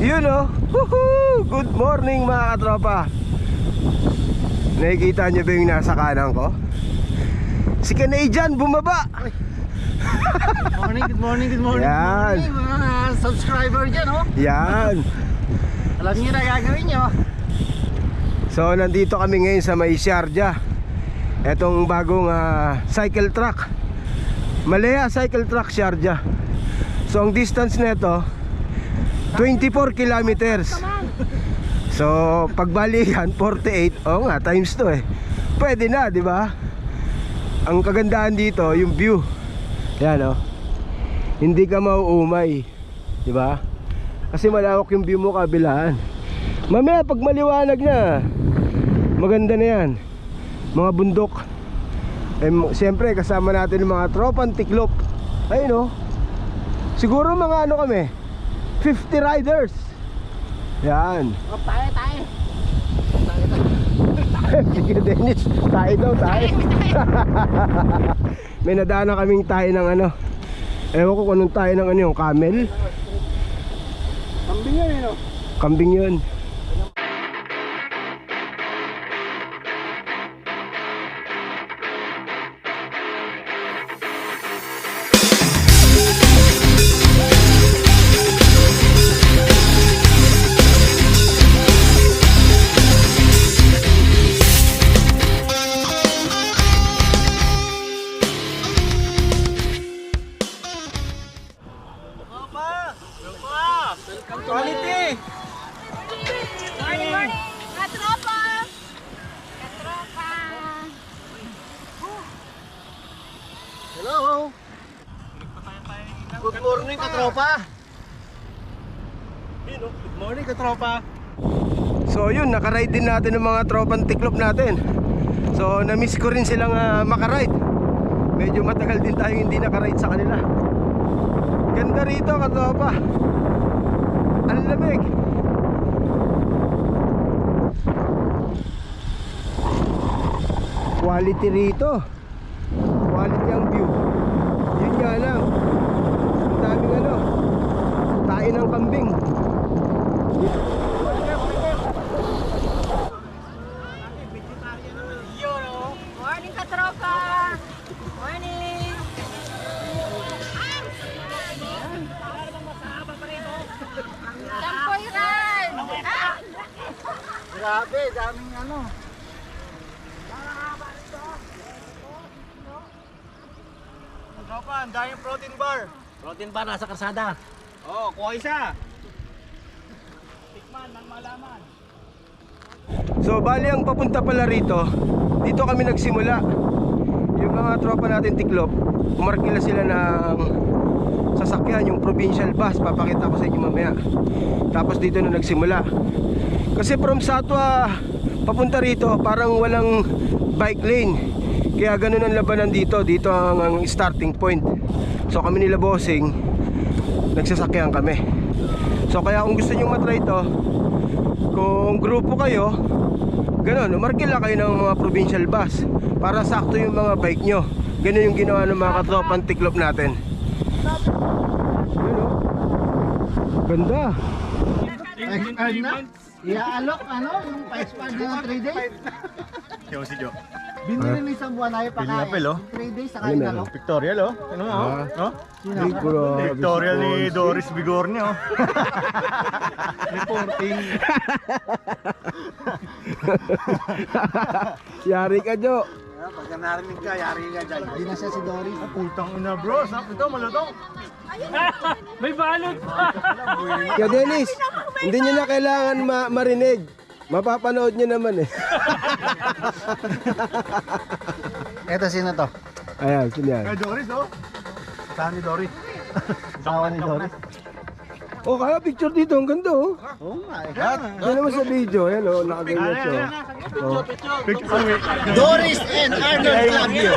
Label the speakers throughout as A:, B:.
A: Yun oh. Woohoo! Good morning mga katropa. Nakikita nyo ba yung nasa kanan ko? Si Canadian bumaba.
B: Good morning.
A: Yan.
B: Good morning mga subscriber dyan, oh.
A: Yan.
B: Alam nyo na gagawin nyo.
A: So nandito kami ngayon sa may Sharjah. Etong bagong cycle track, Malaya Cycle Track Sharjah. So ang distance nito 24 kilometers. So pagbalikan 48. Oo nga, times 2 eh. Pwede na, di ba? Ang kagandahan dito, yung view. Yan oh. Hindi ka mauumay, di ba? Kasi malawak yung view mo kabilaan. Mamaya pag maliwanag na, maganda na yan. Mga bundok. Eh, siyempre kasama natin yung mga tropang tiklop. Ayun oh. Siguro mga ano kami, 50 riders. Yan.
B: Oh, tayo.
A: Sige Dennis, tayo daw. May nadaanan kaming tayo ng ano, ewan ko kung anong tayo ng ano, yung camel.
B: Kambing yan, no?
A: Kambing yun.
B: Quality!
C: Morning! Katropa!
B: Hello! Good morning, katropa! Good morning, katropa!
A: So yun, nakaride din natin ng mga tropang tiklop natin. So na-miss ko rin silang makaride. Medyo matagal din tayong hindi nakaride sa kanila. Ganda rito katropa. Ang lamig. Quality rito. Quality ang view. Yun nga lang, ang daming ano, tayo ng kambing.
C: Morning, Katropa! Morning! Sampoy ride!
B: Grabe, daming ano. Katropa, ang daming protein bar. Protein bar nasa kalsada. Oo, kuha isa. Tikman, nang malaman.
A: So bali ang papunta pala rito, dito kami nagsimula. Yung mga tropa natin tiklop, umarkila sila ng sasakyan, yung provincial bus. Papakita ko sa inyo mamaya. Tapos dito na nagsimula. Kasi from Satwa papunta rito, parang walang bike lane. Kaya ganun ang labanan dito. Dito ang starting point. So kami nila bossing, nagsasakyan kami. So kaya kung gusto nyo matry ito, kung grupo kayo, ganun, umarkila kayo ng mga provincial bus para sakto yung mga bike nyo. Ganun yung ginawa ng mga katropang tiklop natin. Yun o. Ganda.
B: Expert na? Iaalok, ano? Yung pa-expert na ng 3 days?
D: Kaya si Jo.
B: Binili ni isang buwan ay pakain.
D: Pinapel, oh.
B: 3 days sa
A: Ayun
B: kain
A: na.
B: ano?
D: Pictorial, oh. Ano nga, oh? No?
A: Ay, grabe.
D: Pictorial ni Doris Bigornia, oh.
B: Reporting.
A: Yari ka, Jo.
B: Pagka narinig ka, yari ka dyan. Hindi na siya si Doris.
D: Putang ina, bro. Saan ito? Malutong.
E: May balot pa!
A: Kaya Dennis, hindi nyo na kailangan marinig. Mapapanood nyo naman eh.
B: Eto, sino to?
A: Ayan, sino yan?
D: Kay Doris, oh. Saan ni Doris?
B: Asawa ni Doris.
A: Oh, kaya picture dito, ang ganda oh.
B: Oo nga eh.
A: Yan naman sa video, yan oh, nakaganyan siya. Oh.
D: Picture.
B: Doris and Arnold love you.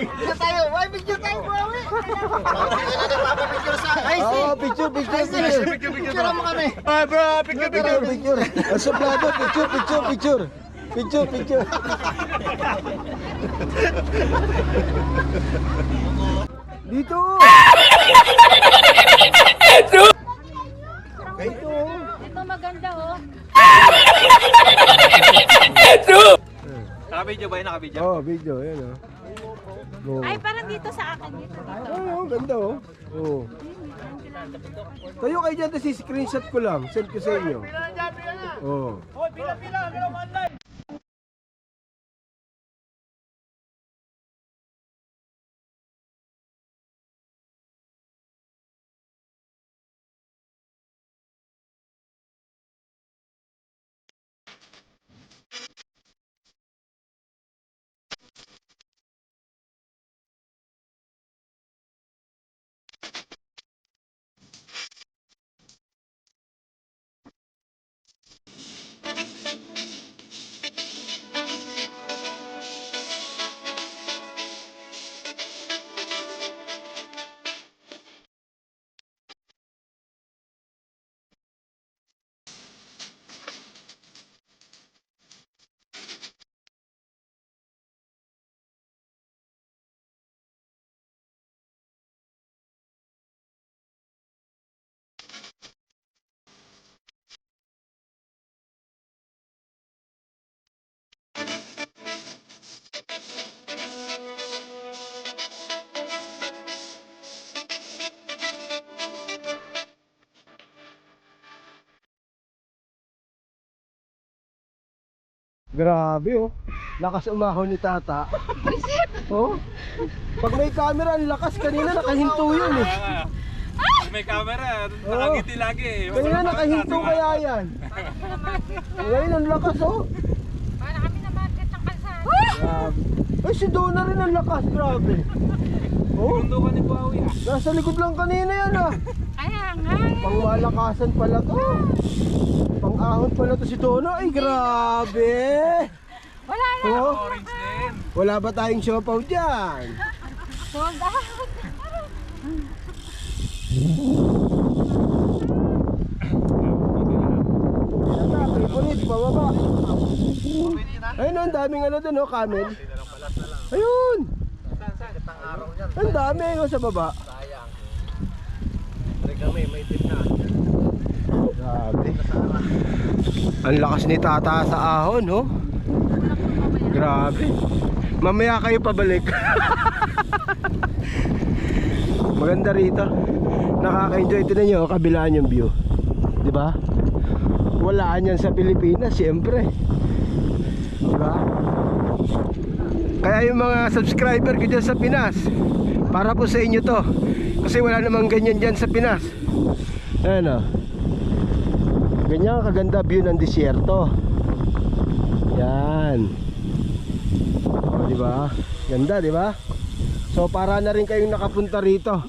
B: Picture tayo. Why picture tayo, bro? Papapicture sa ay,
A: Oh, picture.
B: picture mo kami.
D: Ah, bro. Picture.
A: Picture. Ang suplado, picture. Picture. Dito.
B: Naka-video ba yun? Naka-video?
A: Oh, video, yan oh. Oh.
C: Ay, parang dito sa akin. Dito.
A: Oh, ganda oh. Oh. Tayo kayo dyan, tapos screenshot ko lang. Send ko sa inyo. Oh.
B: Hoy, pila-pila! Meron online!
A: Grabe oh. Lakas umahon ni Tata. Oh. Pag may camera, ang lakas. Kanina nakahinto yun eh.
B: May camera,
A: nakangiti
B: lagi.
A: Kanina nakahinto kaya yan. Ngayon ang lakas oh.
C: Para kami na market ng kalsada.
A: Grabe. Ay, si Donna rin ang lakas. Grabe. Oh.
B: Mundo ka ni Buawi ah.
A: Nasa likod lang kanina yan ah.
C: Kaya nga.
A: Pangmalakasan pala to. Pang-ahon pala to si Donna. Ay, grabe.
C: Wala na.
A: Oh.
B: Orange din.
A: Wala ba tayong siopaw dyan?
C: Sold out.
A: Favorite, pababa. Ayun, ang daming ano dun, oh, camel. Ayun. Ang dami, oh, sa baba.
B: May tip na.
A: Grabe. Ang lakas ni Tata sa ahon, oh. Grabe. Mamaya kayo pabalik. Maganda rito. Nakaka-enjoy. Ito na nyo, kabilaan yung view. Diba? Walaan yan sa Pilipinas, siyempre. Diba? Kaya yung mga subscriber ko dyan sa Pinas, para po sa inyo to. Kasi wala namang ganyan dyan sa Pinas. Ayan o. Ganyan kaganda view ng disyerto. Yan. O, diba? Ganda, diba? So para na rin kayong nakapunta rito.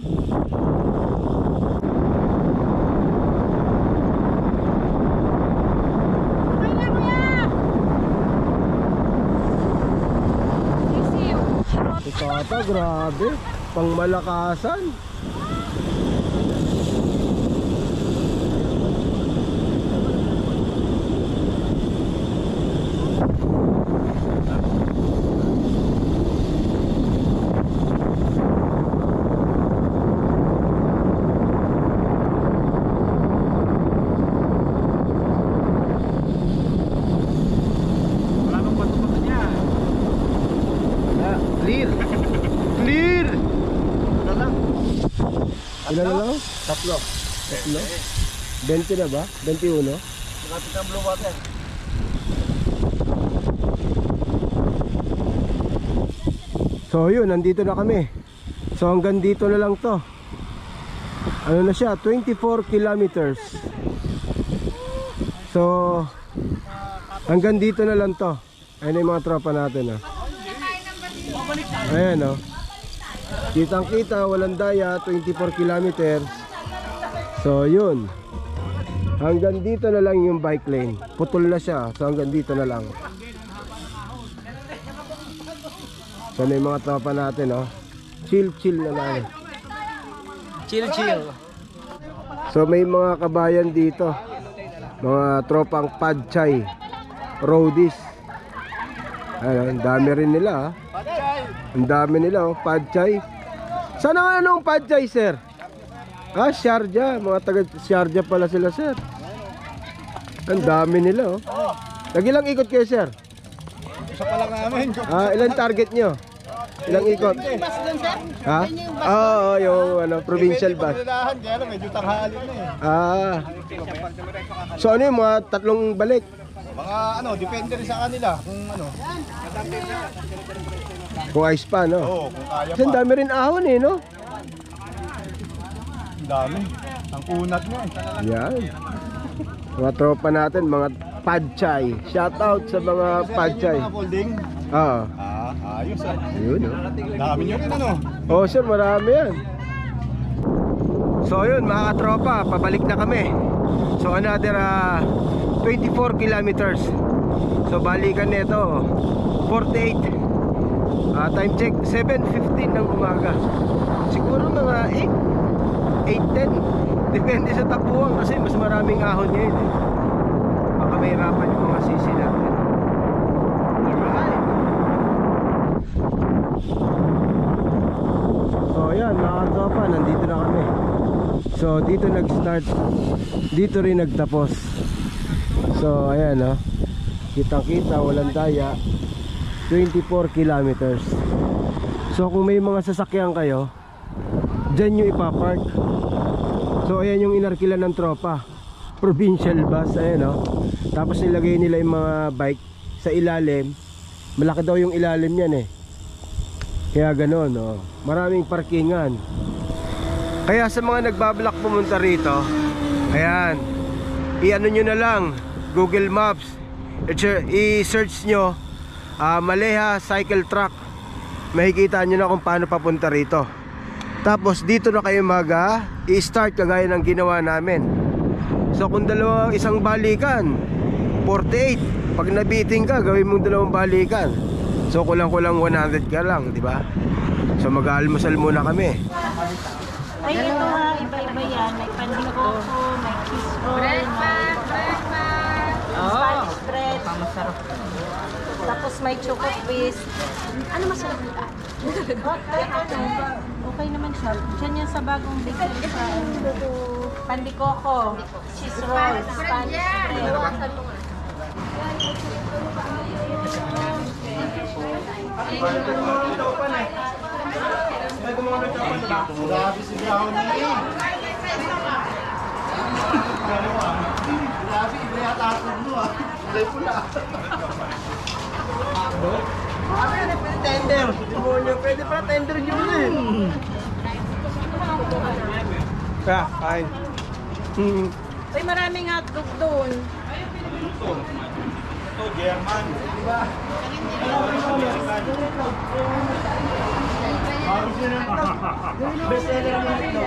A: Tata, grabe. Pangmalakasan.
B: Wala nang pato-pato niya.
A: Clear. Clear.
B: Ano lang?
A: Ilan na lang?
B: Tatlo.
A: Tatlo? 20 na ba? 21?
B: Malapit ang blue water.
A: So yun, nandito na kami. So hanggang dito na lang to. Ano na siya? 24 kilometers. So hanggang dito na lang to. Ayun yung mga tropa natin ah. Ayan oh. Kitang kita, walang daya, 24 kilometers. So yun. Hanggang dito na lang yung bike lane. Putol na siya. So hanggang dito na lang. So na yung mga tropa natin oh. Chill na lang.
B: Chill.
A: So may mga kabayan dito. Mga tropang Padchay Roadies. Ano, ang dami rin nila ah. Ang dami nila oh, Padchay. Sana anong Padchay, sir? Ah, Sharjah. Mga taga Sharjah pala sila, sir. Ang dami nila oh. Nagilang ikot kayo, sir?
D: Isa pa lang namin.
A: Ilan target nyo? Ilang ikot? Ha? Oo, yung ano, provincial bus.
D: Kaya lang, medyo tanghali na eh.
A: So ano yung mga tatlong balik?
D: Mga ano, depende rin sa kanila kung ano.
A: Kung ayos pa, no?
D: Oo, kung kaya
A: Kasi ang
D: pa.
A: dami rin ahon eh, no?
D: Ang dami. Ang kunat nga eh.
A: Yan. Mga tropa natin, mga padchay. Shout out sa mga padchay.
D: Mga folding.
A: Oo.
D: Ayos ah.
A: Yun, no?
D: Dami nyo rin ano.
A: Oh, sir, marami yan. So yun, mga katropa, pabalik na kami. So another 24 kilometers. So balikan nito 48. Time check 7:15 ng umaga. Siguro mga 8:10. Depende sa tapuan kasi mas maraming ahon ngayon eh. Baka mahirapan yung mga sisi natin. Alright. So yan, mga katropa, nandito na kami. So dito nag-start, dito rin nagtapos. So ayan, no? Kitang-kita, walang daya. 24 kilometers. So kung may mga sasakyan kayo, dyan nyo ipapark. So ayan yung inarkila ng tropa, provincial bus, ayan, no? Tapos nilagay nila yung mga bike sa ilalim. Malaki daw yung ilalim yan eh. Kaya ganon, no? Maraming parkingan. Kaya sa mga nagbabalak pumunta rito, ayan, i-ano nyo na lang Google Maps, i-search nyo Maleha Cycle Track. Makikita nyo na kung paano papunta rito. Tapos dito na kayo i-start kagaya ng ginawa namin. So kung isang balikan 48, pag nabiting ka, gawin mong dalawang balikan. So kulang-kulang 100 ka lang, di ba? So mag-aalmusal muna kami.
C: Ay, ito ha, iba-iba yan. May pandikoko, may kiss roll, may Spanish bread. Tapos may choco twist. Ano masarap nito? Okay naman siya. Diyan yan sa bagong bakery sa pandikoko, cheese roll, Spanish bread.
D: Grabe si Brownie. Grabe, iba yata ako mo ah. Kulay pula. Ano yan, pwede tender. Demonyo, pwede pala tender yun eh.
A: Kaya, kain.
C: Uy, maraming hotdog doon.
D: Ito, German. Diba? Best seller mo ito.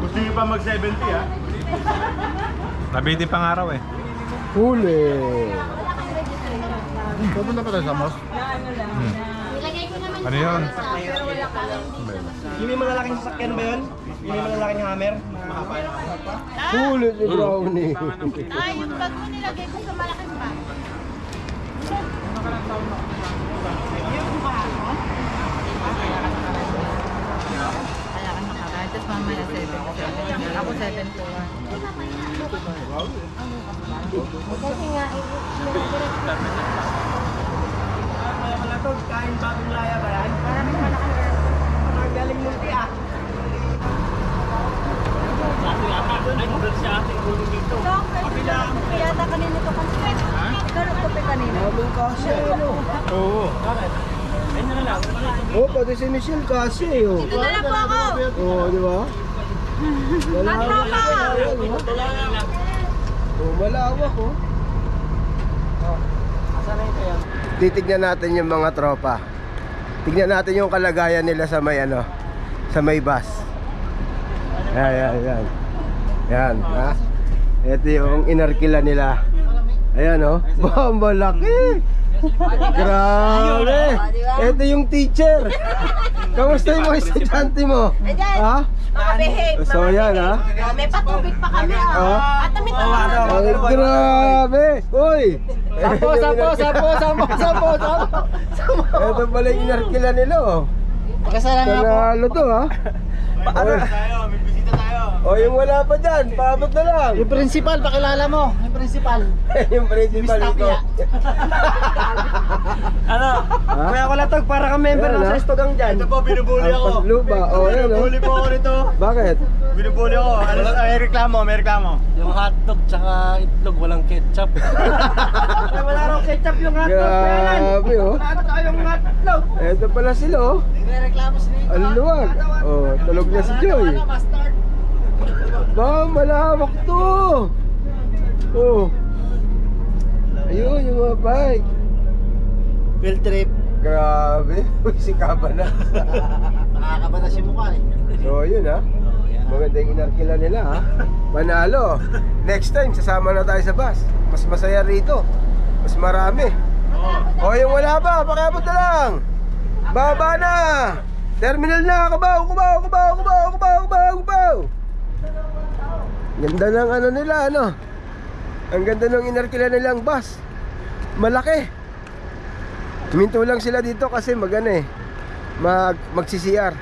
D: Gusto niyo pa mag-70 ah?
E: Nabitin pang araw eh.
A: Huli.
D: Pupunta pa tayo sa mos?
E: Ano yun?
B: Yung may malalaking sasakyan ba yun? Yung may malalaking hammer?
A: Huli si Brownie.
C: Yung bag mo nilagay ko sa malaking bag.
F: Tapos mamaya 7. Ako 7 po.
C: Kasi nga,
B: Kain bagong laya ba yan? Maraming malaki. Ang galing multi ah. Sabi yata, ay mudal si ate ulo dito.
C: yata kanina ito kasi. Ganun ko pa kanina.
A: Maraming kasi, ano?
E: Oo.
B: Ayun na lang.
A: Oh, pati si Michelle kasi, oh.
C: Dito na lang po ako.
A: Oh, di ba? Malawak yan, oh. Oh, malawak, oh.
B: Asan na ito yan?
A: Titignan natin yung mga tropa. Tignan natin yung kalagayan nila sa may ano, sa may bus. Yan. Yan, ha? Ito yung inarkila nila. Ayan, oh. Malaki. Grabe. Ito yung teacher. Kamusta yung mga estudyante mo?
C: Ayan.
A: Ha?
C: Mga behave.
A: So yan ha.
C: May patubig pa kami.
A: Oh.
C: At damit na
A: Ay, grabe. Uy.
D: Sampo.
A: Ito pala yung inarkila nila oh.
D: Pakasalan nga po.
A: Panalo to ha.
B: Tayo, may bisita tayo.
A: O yung wala pa dyan, paabot na lang.
D: Yung principal, pakilala mo. Yung principal.
A: Yung principal
D: Miss
A: ito.
D: Tapia. Ano?
A: Ha?
D: Kuya Kulatog, para kang member
A: Ayan,
D: ng
A: ha?
D: sa Estogang dyan.
B: Ito po, binubuli
A: Ang
B: ako.
A: pasluba. O yan o.
B: Binubuli po ako nito.
A: Bakit?
B: Binubuli ako. Ano, may reklamo.
D: Yung hotdog tsaka itlog, walang ketchup. Wala raw ketchup yung hotdog.
A: Grabe oh.
D: Wala tayong hotdog.
A: Ito pala sila oh.
D: Nagre-reklamo si Nico.
A: Ang luwag. Oh, tulog na si Joy.
D: Mustard.
A: Ba, malawak to. Oh. Ayun yung mga bike.
D: Field trip.
A: Grabe. Uy, sikaba na.
D: Nakakaba na si mukha eh.
A: So, yun ha. Maganda yung inarkila nila ha. Panalo. Next time, sasama na tayo sa bus. Mas masaya rito. Mas marami. O, yung wala pa, pakiabot na lang. Baba na. Terminal na. Kubaw. Ganda ng ano nila, ano. Ang ganda ng inarkila nilang bus. Malaki. Huminto lang sila dito kasi mag-CCR.